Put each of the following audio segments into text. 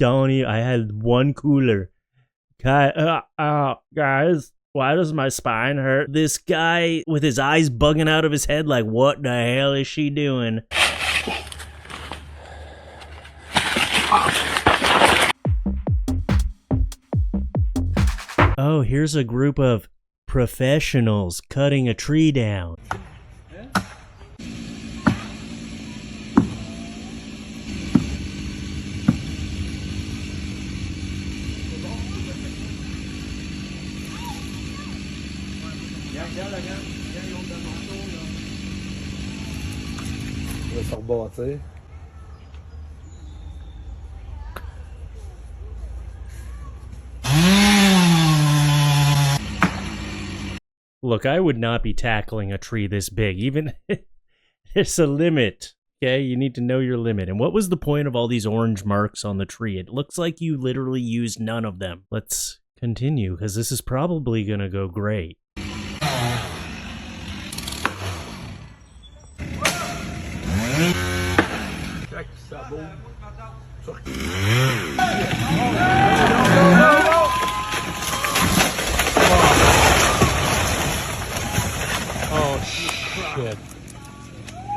I had one cooler. Guys, why does my spine hurt? This guy with his eyes bugging out of his head like, what the hell is she doing? Oh, here's a group of professionals cutting a tree down. Look, I would not be tackling a tree this big. Even there's a limit. Okay, you need to know your limit. And what was the point of all these orange marks on the tree? It looks like you literally used none of them. Let's continue, because this is probably gonna go great. Oh shit.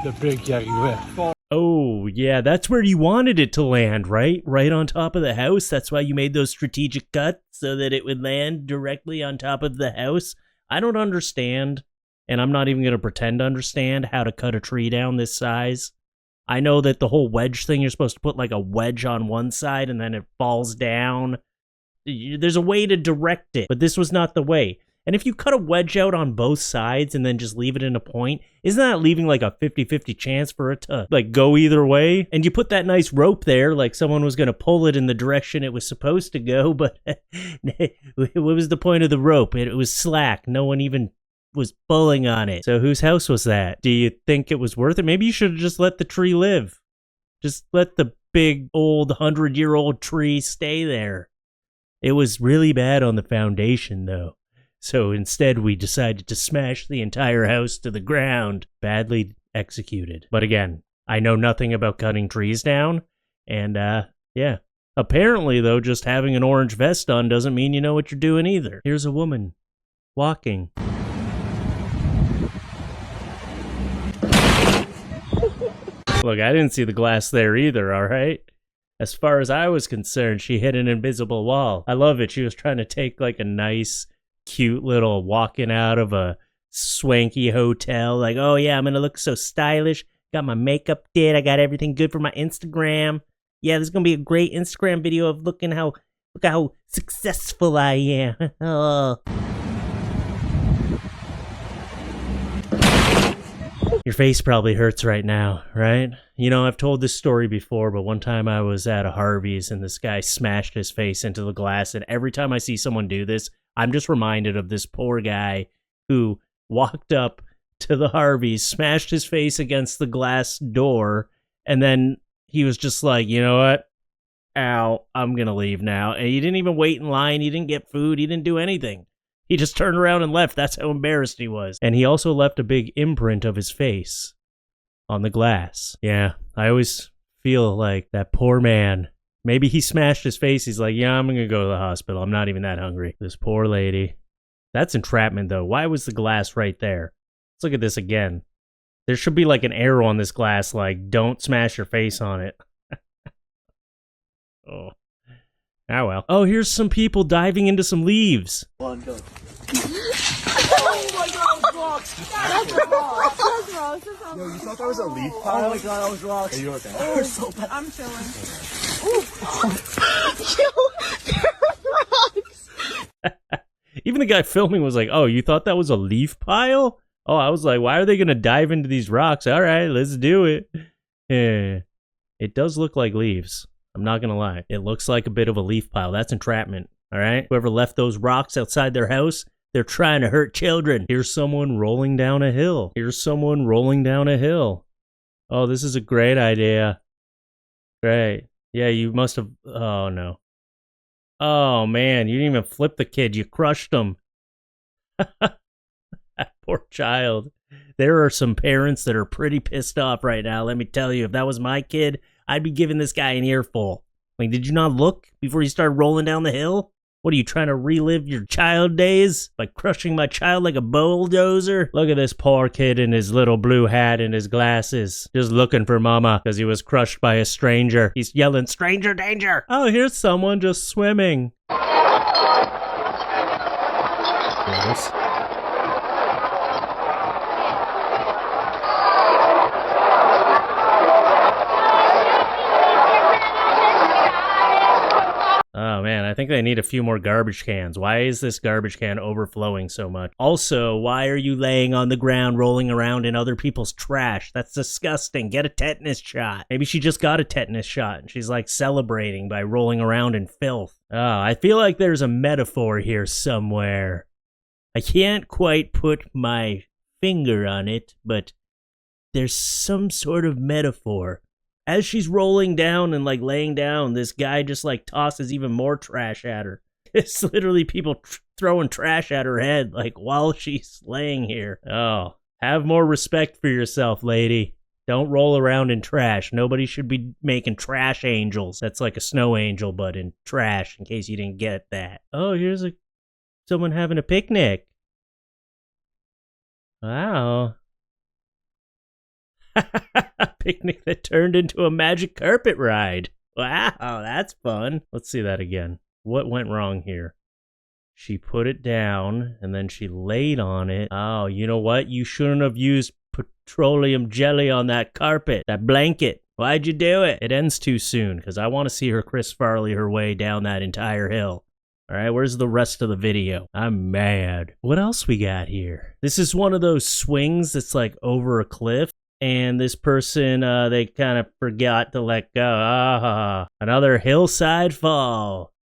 Le big qui arrivait. Oh, yeah, that's where you wanted it to land, right? Right on top of the house. That's why you made those strategic cuts, so that it would land directly on top of the house. I don't understand, and I'm not even going to pretend to understand how to cut a tree down this size. I know that the whole wedge thing, you're supposed to put like a wedge on one side and then it falls down. There's a way to direct it, but this was not the way. And if you cut a wedge out on both sides and then just leave it in a point, isn't that leaving like a 50-50 chance for it to like go either way? And you put that nice rope there, like someone was going to pull it in the direction it was supposed to go, but what was the point of the rope? It was slack. No one even was pulling on it. So whose house was that? Do you think it was worth it? Maybe you should have just let the tree live. Just let the big old 100-year-old tree stay there. It was really bad on the foundation though. So instead, we decided to smash the entire house to the ground. Badly executed. But again, I know nothing about cutting trees down. And, yeah. Apparently, though, just having an orange vest on doesn't mean you know what you're doing either. Here's a woman walking. Look, I didn't see the glass there either, all right? As far as I was concerned, she hit an invisible wall. I love it. She was trying to take, like, a nice, cute little walking out of a swanky hotel. Like, oh, yeah, I'm going to look so stylish. Got my makeup did. I got everything good for my Instagram. Yeah, there's going to be a great Instagram video of look how successful I am. Oh. Your face probably hurts right now, right? You know, I've told this story before, but one time I was at a Harvey's and this guy smashed his face into the glass, and every time I see someone do this, I'm just reminded of this poor guy who walked up to the Harvey's, smashed his face against the glass door, and then he was just like, you know what? Ow, I'm gonna leave now. And he didn't even wait in line, he didn't get food, he didn't do anything. He just turned around and left. That's how embarrassed he was. And he also left a big imprint of his face on the glass. Yeah, I always feel like that poor man. Maybe he smashed his face. He's like, yeah, I'm going to go to the hospital. I'm not even that hungry. This poor lady. That's entrapment, though. Why was the glass right there? Let's look at this again. There should be like an arrow on this glass, like, don't smash your face on it. Oh. Oh, well. Oh, here's some people diving into some leaves. One, go. Oh my god, rocks! That's rocks! That's rocks! Yo, you thought that was a leaf pile? Oh my god, that was rocks. Are you okay? Oh, so bad. I'm chilling. Yo, rocks! Even the guy filming was like, oh, you thought that was a leaf pile? Oh, I was like, why are they going to dive into these rocks? All right, let's do it. Yeah. It does look like leaves. I'm not going to lie. It looks like a bit of a leaf pile. That's entrapment, all right? Whoever left those rocks outside their house, they're trying to hurt children. Here's someone rolling down a hill. Here's someone rolling down a hill. Oh, this is a great idea. Great. Yeah, you must have... Oh, no. Oh, man, you didn't even flip the kid. You crushed him. That poor child. There are some parents that are pretty pissed off right now. Let me tell you, if that was my kid, I'd be giving this guy an earful. Like, did you not look before you started rolling down the hill? What are you trying to relive your child days by crushing my child like a bulldozer? Look at this poor kid in his little blue hat and his glasses, just looking for mama because he was crushed by a stranger. He's yelling, "Stranger danger!" Oh, here's someone just swimming. Yes. Oh man, I think they need a few more garbage cans. Why is this garbage can overflowing so much? Also, why are you laying on the ground rolling around in other people's trash? That's disgusting. Get a tetanus shot. Maybe she just got a tetanus shot and she's like celebrating by rolling around in filth. Oh, I feel like there's a metaphor here somewhere. I can't quite put my finger on it, but there's some sort of metaphor. As she's rolling down and like laying down, this guy just like tosses even more trash at her. It's literally people throwing trash at her head like while she's laying here. Oh, have more respect for yourself, lady. Don't roll around in trash. Nobody should be making trash angels. That's like a snow angel, but in trash, in case you didn't get that. Oh, here's someone having a picnic. Wow. A picnic that turned into a magic carpet ride. Wow, that's fun. Let's see that again. What went wrong here? She put it down, and then she laid on it. Oh, you know what? You shouldn't have used petroleum jelly on that carpet, that blanket. Why'd you do it? It ends too soon, because I want to see her Chris Farley her way down that entire hill. All right, where's the rest of the video? I'm mad. What else we got here? This is one of those swings that's like over a cliff. And this person, they kind of forgot to let go. Ah, another hillside fall.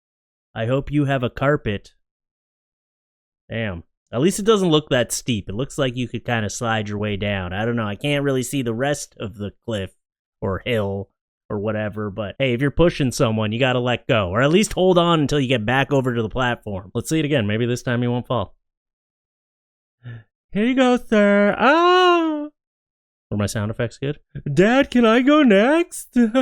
I hope you have a carpet. Damn. At least it doesn't look that steep. It looks like you could kind of slide your way down. I don't know. I can't really see the rest of the cliff or hill or whatever. But hey, if you're pushing someone, you got to let go. Or at least hold on until you get back over to the platform. Let's see it again. Maybe this time he won't fall. Here you go, sir. Ah! Were my sound effects good? Dad, can I go next? This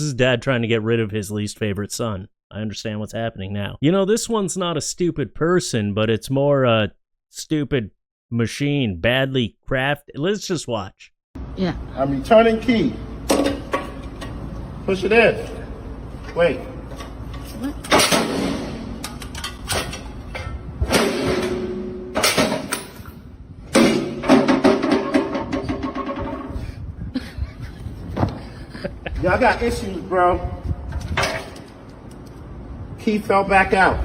is Dad trying to get rid of his least favorite son. I understand what's happening now. You know, this one's not a stupid person, but it's more a stupid machine, badly crafted. Let's just watch. Yeah. I'm returning key. Push it in. Wait. What? Yo, I got issues, bro. Key fell back out.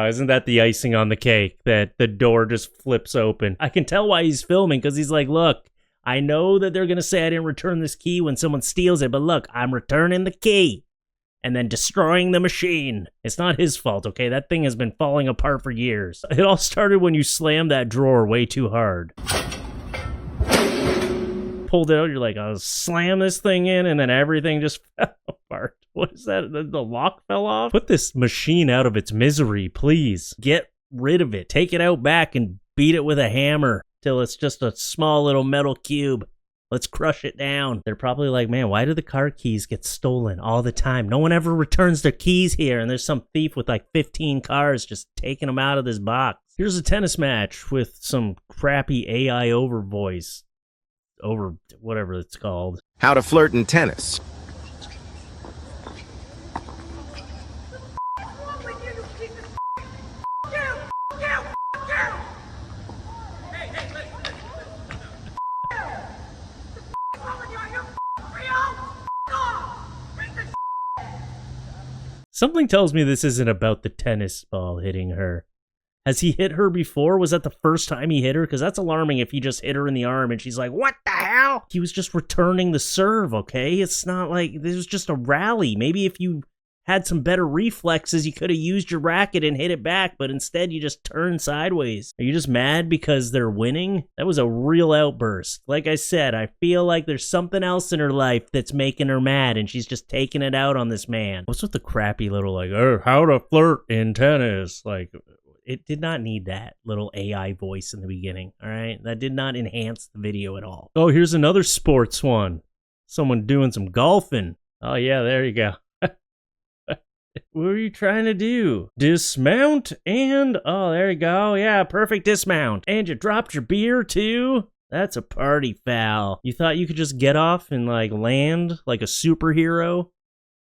Isn't that the icing on the cake, that the door just flips open? I can tell why he's filming, because he's like, look, I know that they're going to say I didn't return this key when someone steals it, but look, I'm returning the key and then destroying the machine. It's not his fault, okay? That thing has been falling apart for years. It all started when you slammed that drawer way too hard. Pulled it out, you're like, I'll slam this thing in, and then everything just fell apart. What is that? The lock fell off? Put this machine out of its misery, please. Get rid of it. Take it out back and beat it with a hammer till it's just a small little metal cube. Let's crush it down. They're probably like, man, why do the car keys get stolen all the time? No one ever returns their keys here, and there's some thief with like 15 cars just taking them out of this box. Here's a tennis match with some crappy AI over voice. Over whatever it's called. How to flirt in tennis. Something tells me this isn't about the tennis ball hitting her. Has he hit her before? Was that the first time he hit her? Because that's alarming if he just hit her in the arm and she's like, what the hell? He was just returning the serve, okay? It's not like this was just a rally. Maybe if you had some better reflexes, you could have used your racket and hit it back, but instead you just turned sideways. Are you just mad because they're winning? That was a real outburst. Like I said, I feel like there's something else in her life that's making her mad, and she's just taking it out on this man. What's with the crappy little, like, oh, how to flirt in tennis? Like, It did not need that little AI voice in the beginning, all right? That did not enhance the video at all. Oh, here's another sports one. Someone doing some golfing. Oh, yeah, there you go. What are you trying to do? Dismount and... Oh, there you go. Yeah, perfect dismount. And you dropped your beer, too? That's a party foul. You thought you could just get off and, like, land like a superhero?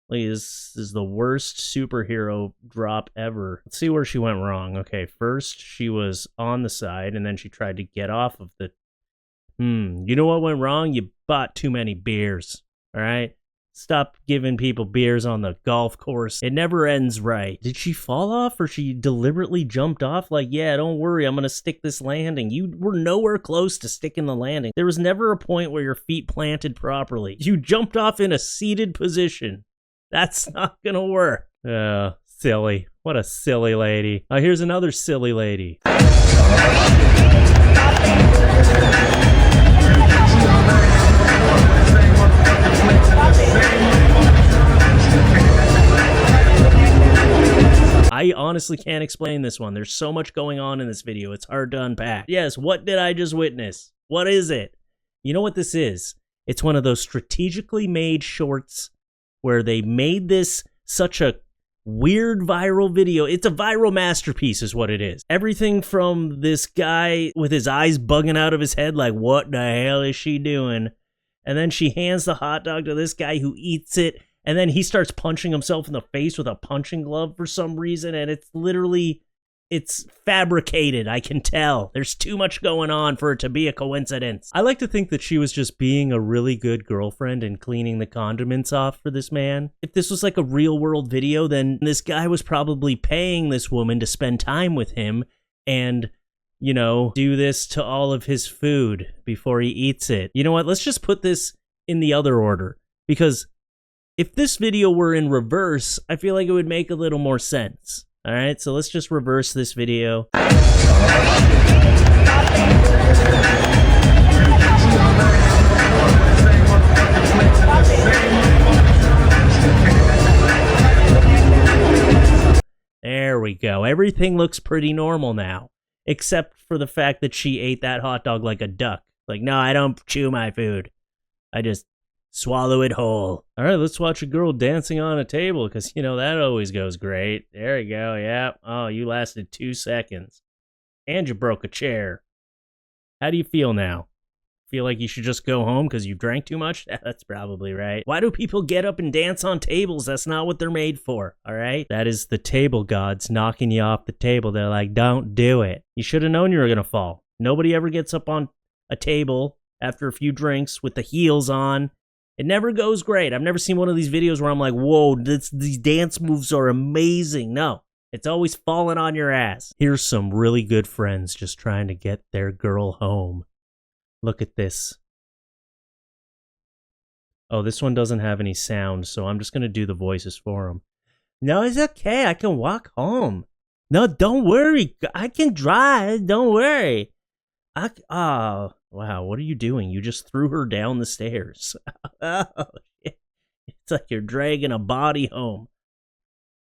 Like, this is the worst superhero drop ever. Let's see where she went wrong. Okay, first she was on the side, and then she tried to get off of the... You know what went wrong? You bought too many beers, all right? Stop giving people beers on the golf course. It never ends right. Did she fall off, or she deliberately jumped off? Like, yeah, don't worry, I'm gonna stick this landing. You were nowhere close to sticking the landing. There was never a point where your feet planted properly. You jumped off in a seated position. That's not gonna work. Silly. What a silly lady. Here's another silly lady. I honestly can't explain this one. There's so much going on in this video. It's hard to unpack. Yes, what did I just witness? What is it? You know what this is? It's one of those strategically made shorts where they made this such a weird viral video. It's a viral masterpiece is what it is. Everything from this guy with his eyes bugging out of his head like, what the hell is she doing? And then she hands the hot dog to this guy who eats it, and then he starts punching himself in the face with a punching glove for some reason, and it's literally... It's fabricated, I can tell. There's too much going on for it to be a coincidence. I like to think that she was just being a really good girlfriend and cleaning the condiments off for this man. If this was like a real world video, then this guy was probably paying this woman to spend time with him and, you know, do this to all of his food before he eats it. You know what? Let's just put this in the other order, because if this video were in reverse, I feel like it would make a little more sense. All right, so let's just reverse this video. There we go. Everything looks pretty normal now, except for the fact that she ate that hot dog like a duck. Like, no, I don't chew my food. I just swallow it whole. All right, let's watch a girl dancing on a table, because, you know, that always goes great. There you go, yeah. Oh, you lasted 2 seconds. And you broke a chair. How do you feel now? Feel like you should just go home because you drank too much? That's probably right. Why do people get up and dance on tables? That's not what they're made for, all right? That is the table gods knocking you off the table. They're like, don't do it. You should have known you were going to fall. Nobody ever gets up on a table after a few drinks with the heels on. It never goes great. I've never seen one of these videos where I'm like, whoa, these dance moves are amazing. No, it's always falling on your ass. Here's some really good friends just trying to get their girl home. Look at this. Oh, this one doesn't have any sound, so I'm just going to do the voices for them. No, it's okay. I can walk home. No, don't worry. I can drive. Don't worry. Oh, wow, what are you doing? You just threw her down the stairs. Oh, it's like you're dragging a body home.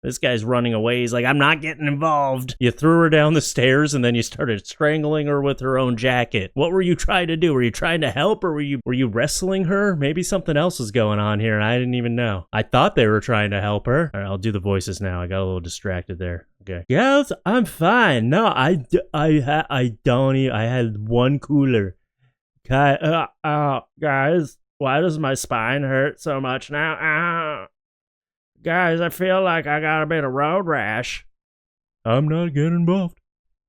This guy's running away. He's like, I'm not getting involved. You threw her down the stairs and then you started strangling her with her own jacket. What were you trying to do? Were you trying to help, or were you wrestling her? Maybe something else was going on here and I didn't even know. I thought they were trying to help her. All right, I'll do the voices now. I got a little distracted there. Okay. Yes, I'm fine. No, I don't eat. I had one cooler. Guys, why does my spine hurt so much now? Guys, I feel like I got a bit of road rash. I'm not getting involved.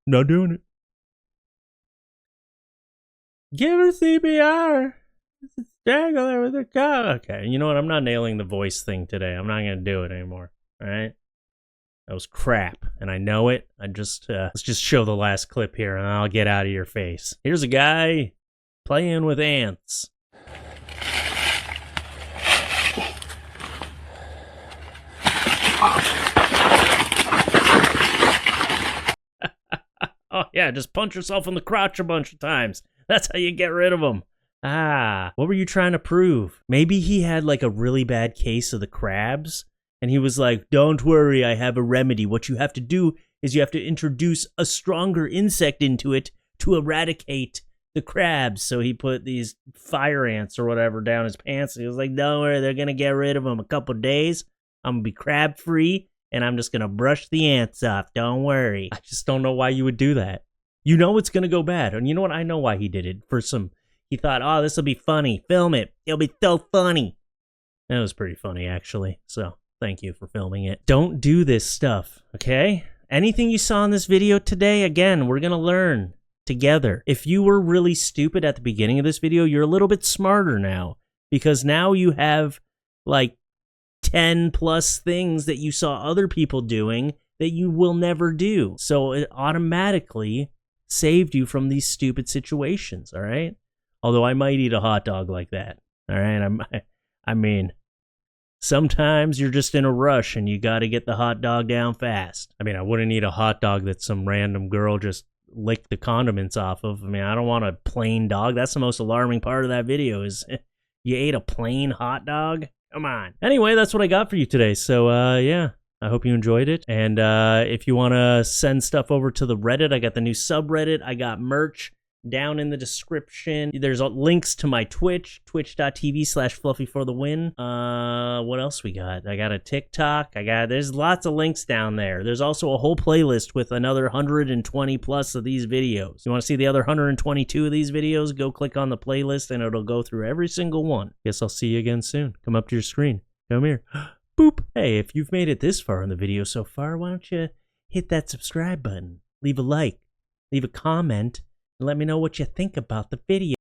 Not doing it. Give her CPR. Strangle her with a cup. Okay, you know what? I'm not nailing the voice thing today. I'm not going to do it anymore. All right? That was crap, and I know it. Let's just show the last clip here, and I'll get out of your face. Here's a guy playing with ants. Oh, yeah, just punch yourself in the crotch a bunch of times. That's how you get rid of them. Ah, what were you trying to prove? Maybe he had like a really bad case of the crabs, and he was like, don't worry, I have a remedy. What you have to do is you have to introduce a stronger insect into it to eradicate the crabs. So he put these fire ants or whatever down his pants. He was like, don't worry, they're going to get rid of them a couple days. I'm going to be crab free, and I'm just going to brush the ants off. Don't worry. I just don't know why you would do that. You know it's going to go bad. And you know what? I know why he did it. He thought, oh, this will be funny. Film it. It'll be so funny. That was pretty funny, actually. So thank you for filming it. Don't do this stuff, okay? Anything you saw in this video today, again, we're going to learn together. If you were really stupid at the beginning of this video, you're a little bit smarter now, because now you have like 10 plus things that you saw other people doing that you will never do. So it automatically saved you from these stupid situations, all right? Although I might eat a hot dog like that, all right? I mean, sometimes you're just in a rush and you got to get the hot dog down fast. I mean, I wouldn't eat a hot dog that some random girl just licked the condiments off of. I mean, I don't want a plain dog. That's the most alarming part of that video is you ate a plain hot dog? Come on. Anyway, that's what I got for you today. So, yeah, I hope you enjoyed it. And if you want to send stuff over to the Reddit, I got the new subreddit. I got merch down in the description. There's links to my Twitch, twitch.tv/FluffeeForTheWin. What else we got? I got a TikTok. There's lots of links down there. There's also a whole playlist with another 120 plus of these videos. You want to see the other 122 of these videos? Go click on the playlist and it'll go through every single one. Guess I'll see you again soon. Come up to your screen. Come here. Boop. Hey, if you've made it this far in the video so far, why don't you hit that subscribe button? Leave a like. Leave a comment. Let me know what you think about the video.